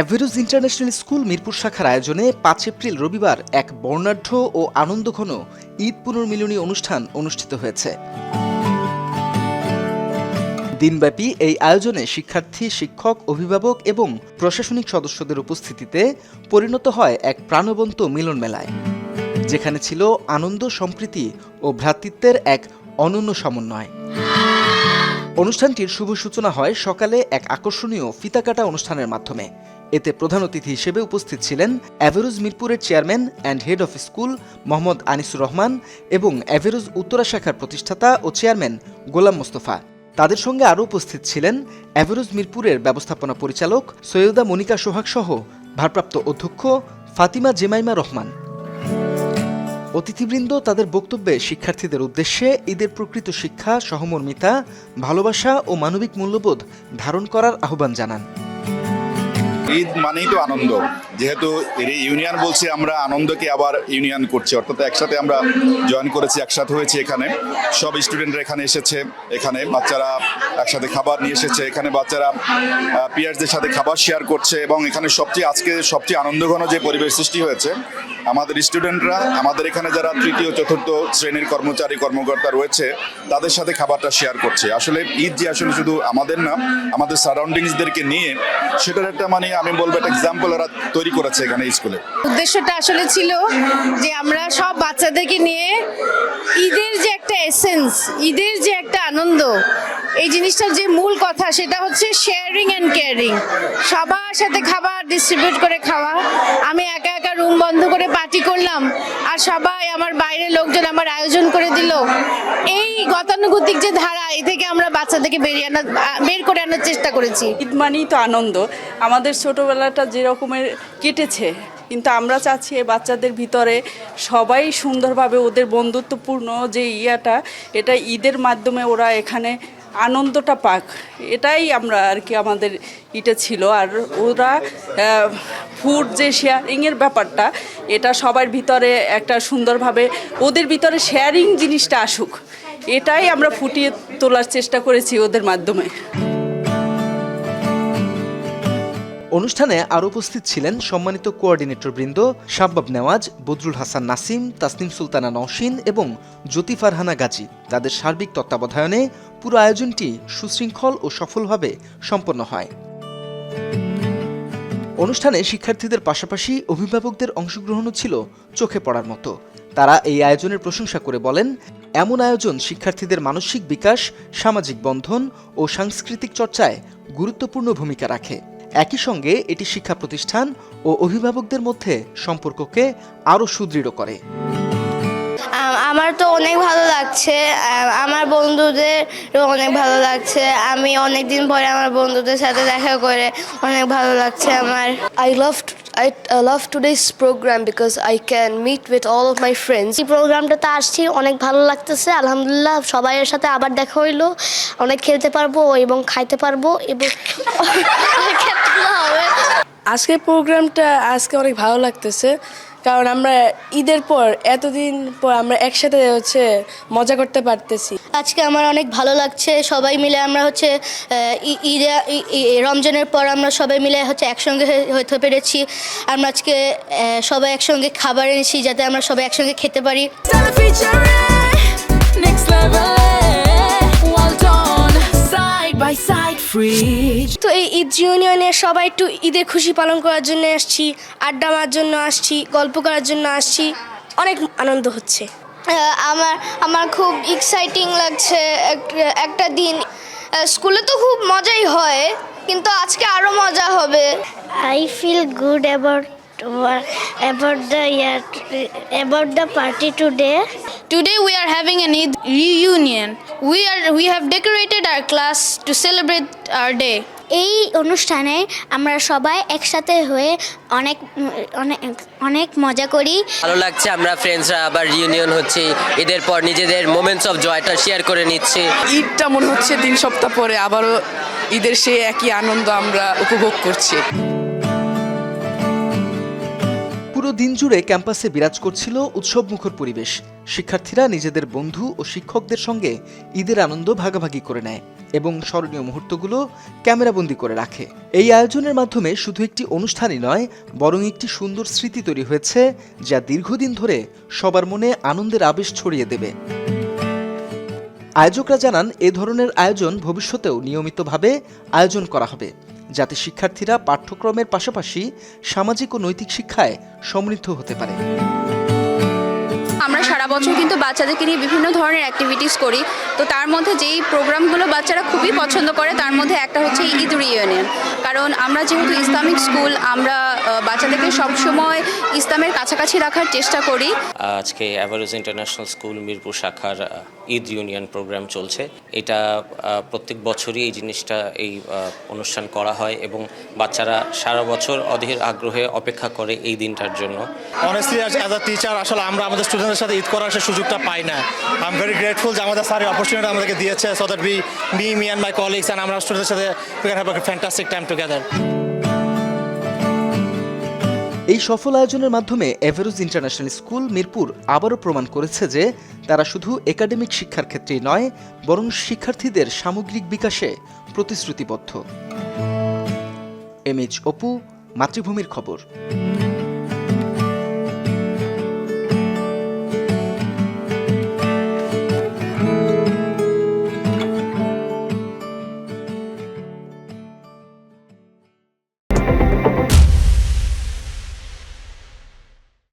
এভারোজ international school Mirpur শাখার আয়োজনে ৫ April রবিবার এক বর্ণাঢ্য ও আনন্দঘন ঈদ পুনর্মিলনী অনুষ্ঠান অনুষ্ঠিত হয়েছে। দিনব্যাপী এই আয়োজনে শিক্ষার্থী, শিক্ষক, অভিভাবক এবং প্রশাসনিক সদস্যদের উপস্থিতিতে পরিণত হয় এক প্রাণবন্ত মিলন মেলায়, যেখানে ছিল আনন্দ, সম্প্রীতি ও ভ্রাতৃত্বের এক অনন্য সমন্বয়। অনুষ্ঠানটির শুভ সূচনা হয় সকালে এক আকর্ষণীয় ফিতাকাটা অনুষ্ঠানের মাধ্যমে। এতে প্রধান অতিথি হিসেবে উপস্থিত ছিলেন এভারোজ মিরপুরের chairman and head of school Mohammad Anisur Rahman এবং এভারোজ উত্তরা শাখার প্রতিষ্ঠাতা ও চেয়ারম্যান গোলাম মোস্তফা। তাদের সঙ্গে আরও উপস্থিত ছিলেন এভারোজ মিরপুরের ব্যবস্থাপনা পরিচালক সৈয়দা মনিকা সোহাগ সহ ভারপ্রাপ্ত অধ্যক্ষ ফাতিমা জেমাইমা রহমান। অতিথিবৃন্দ তাদের বক্তব্যে শিক্ষার্থীদের উদ্দেশ্যে ঈদের প্রকৃত শিক্ষা, সহমর্মিতা, ভালোবাসা ও মানবিক মূল্যবোধ ধারণ করার আহ্বান জানান। ঈদ মানেই তো আনন্দ, যেহেতু ইউনিয়ন বলছি, আমরা আনন্দকে আবার ইউনিয়ন করছি, অর্থাৎ একসাথে আমরা জয়েন করেছি, একসাথে হয়েছি। এখানে সব স্টুডেন্টরা এখানে এসেছে, এখানে বাচ্চারা একসাথে খাবার নিয়ে এসেছে, এখানে বাচ্চারা পিয়ার্সদের সাথে খাবার শেয়ার করছে এবং এখানে আজকে সবচেয়ে আনন্দঘন যে পরিবেশ সৃষ্টি হয়েছে, আমাদের স্টুডেন্টরা, আমাদের এখানে যারা তৃতীয় চতুর্থ শ্রেণীর কর্মচারী কর্মকর্তা রয়েছে, তাদের সাথে খাবারটা শেয়ার করছে। আসলে ঈদ যে আসলে শুধু আমাদের না, আমাদের সারাউন্ডিংসদেরকে নিয়ে সেটার একটা আমি বলবো একটা এক্সাম্পল ওরা তৈরি করেছে এখানে স্কুলে। উদ্দেশ্যটা আসলে ছিল যে আমরা সব বাচ্চাদেরকে নিয়ে ঈদের যে একটা এসেন্স, ঈদের যে একটা আনন্দ, এই জিনিসটার যে মূল কথা সেটা হচ্ছে শেয়ারিং অ্যান্ড কেয়ারিং। সবার সাথে খাবার ডিস্ট্রিবিউট করে খাওয়া। আমি একা একা রুম বন্ধ করে পার্টি করলাম আর সবাই আমার বাইরের লোকজন আমার আয়োজন করে দিল। এই গতানুগতিক যে ধারা, এই থেকে আমরা বাচ্চাদেরকে বের করে আনার চেষ্টা করেছি। ঈদ মানেই তো আনন্দ। আমাদের ছোটবেলাটা যে রকমের কেটেছে, কিন্তু আমরা চাচ্ছি বাচ্চাদের ভিতরে সবাই সুন্দরভাবে ওদের বন্ধুত্বপূর্ণ যে এটা ঈদের মাধ্যমে ওরা এখানে আনন্দটা পাক, এটাই আমরা আর কি আমাদের ছিল। আর ওরা ফুড যে শেয়ারিংয়ের ব্যাপারটা, এটা সবার ভিতরে একটা সুন্দরভাবে ওদের ভিতরে শেয়ারিং জিনিসটা আসুক, এটাই আমরা ফুটিয়ে তোলার চেষ্টা করেছি ওদের মাধ্যমে। অনুষ্ঠানে আরও উপস্থিত ছিলেন সম্মানিত কোঅর্ডিনেটর বৃন্দ শাব্বাব নেওয়াজ, বদরুল হাসান নাসিম, তাসনিম সুলতানা নওশিন এবং জ্যোতি ফারহানা গাজী। তাদের সার্বিক তত্ত্বাবধানে পুরো আয়োজনটি সুশৃঙ্খল ও সফলভাবে সম্পন্ন হয়। অনুষ্ঠানে শিক্ষার্থীদের পাশাপাশি অভিভাবকদের অংশগ্রহণও ছিল চোখে পড়ার মতো। তারা এই আয়োজনের প্রশংসা করে বলেন, এমন আয়োজন শিক্ষার্থীদের মানসিক বিকাশ, সামাজিক বন্ধন ও সাংস্কৃতিক চর্চায় গুরুত্বপূর্ণ ভূমিকা রাখে। একই সঙ্গে এটি শিক্ষা প্রতিষ্ঠান ও অভিভাবকদের মধ্যে সম্পর্ককে আরও সুদৃঢ় করে। আমার তো অনেক ভালো লাগছে, আমার বন্ধুদের অনেক ভালো লাগছে। আমি অনেকদিন পরে আমার বন্ধুদের সাথে দেখা করে অনেক ভালো লাগছে আমার। I love today's program because I can meet with all of my friends. এই প্রোগ্রামটাতে আসছি, অনেক ভালো লাগতেছে। আলহামদুলিল্লাহ, সবাইয়ের সাথে আবার দেখা হইলো, অনেক খেলতে পারবো এবং খাইতে পারবো এবং আজকের প্রোগ্রামটা অনেক ভালো লাগতেছে, কারণ আমরা ঈদের পর এতদিন পর আমরা একসাথে মজা করতে পারতেছি। আজকে আমার অনেক ভালো লাগছে। সবাই মিলে আমরা রমজানের পর আমরা সবাই মিলে একসঙ্গে হতে পেরেছি। আমরা আজকে সবাই একসঙ্গে খাবার এনেছি যাতে আমরা সবাই একসঙ্গে খেতে পারি। তো এই ঈদ ইউনিয়নে সবাই একটু ঈদের খুশি পালন করার জন্য আসছি, আড্ডা মারার জন্য আসছি, গল্প করার জন্য আসছি। অনেক আনন্দ হচ্ছে। আমার খুব এক্সাইটিং লাগছে। একটা দিন স্কুলে তো খুব মজাই হয়, কিন্তু আজকে আরো মজা হবে। I feel good about the party today. Today we are having an Eid reunion. We have decorated our class to celebrate our day. এই অনুষ্ঠানে আমরা সবাই একসাথে হয়ে অনেক অনেক অনেক মজা করি। ভালো লাগছে, আমরা ফ্রেন্ডসরা আবার রিউনিয়ন হচ্ছে, ঈদের পর নিজেদের মোমেন্টস অফ জয়টা শেয়ার করে নিচ্ছি। ঈদটা মনে হচ্ছে 3 সপ্তাহ পরে আবারও ঈদের সেই একই আনন্দ আমরা উপভোগ করছি। পুরো পুরো দিন জুড়ে ক্যাম্পাসে বিরাজ করছিল উৎসবমুখর পরিবেশ। শিক্ষার্থীরা নিজেদের বন্ধু ও শিক্ষকদের সঙ্গে ঈদের আনন্দ ভাগাভাগি করে নেয় এবং স্মরণীয় মুহূর্তগুলো ক্যামেরাবন্দি করে রাখে। এই আয়োজনের মাধ্যমে শুধু একটি অনুষ্ঠানই নয়, বরং একটি সুন্দর স্মৃতি তৈরি হয়েছে, যা দীর্ঘদিন ধরে সবার মনে আনন্দের আবেশ ছড়িয়ে দেবে। আয়োজকরা জানান, এ ধরনের আয়োজন ভবিষ্যতেও নিয়মিতভাবে আয়োজন করা হবে, যাতে শিক্ষার্থীরা পাঠ্যক্রমের পাশাপাশি সামাজিক ও নৈতিক শিক্ষায় সমৃদ্ধ হতে পারে। আমরা সারা বছর কিন্তু বাচ্চাদেরকে নিয়ে বিভিন্ন ধরনের অ্যাক্টিভিটিস করি, তো তার মধ্যে যেই প্রোগ্রামগুলো বাচ্চারা খুবই পছন্দ করে তার মধ্যে একটা হচ্ছে ঈদ রিইউনিয়ন। কারণ আমরা যেহেতু ইসলামিক স্কুল, আমরা বাচ্চাদেরকে সবসময় ইসলামের কাছাকাছি রাখার চেষ্টা করি। আজকে অ্যাভারোজ ইন্টারন্যাশনাল স্কুল মিরপুর শাখার ঈদ ইউনিয়ন প্রোগ্রাম চলছে। এটা প্রত্যেক বছরই এই জিনিসটা এই অনুষ্ঠান করা হয় এবং বাচ্চারা সারা বছর অধীর আগ্রহে অপেক্ষা করে এই দিনটার জন্য। অনেস্টলি অ্যাজ আ টিচার আসলে আমরা আমাদের স্টুডেন্টদের সাথে ঈদ করার সে সুযোগটা পাই না। আই এম ভেরি গ্রেটফুল যে আমাদের স্যার অপরচুনিটি আমাদেরকে দিয়েছে, so that me and my colleagues and আমরা স্টুডেন্টদের সাথে we can have a fantastic time together. এই সফল আয়োজনের মাধ্যমে এভারোজ ইন্টারন্যাশনাল স্কুল মিরপুর আবারও প্রমাণ করেছে যে তারা শুধু একাডেমিক শিক্ষার ক্ষেত্রেই নয়, বরং শিক্ষার্থীদের সামগ্রিক বিকাশে প্রতিশ্রুতিবদ্ধ। এমএইচ অপু, মাতৃভূমির খবর।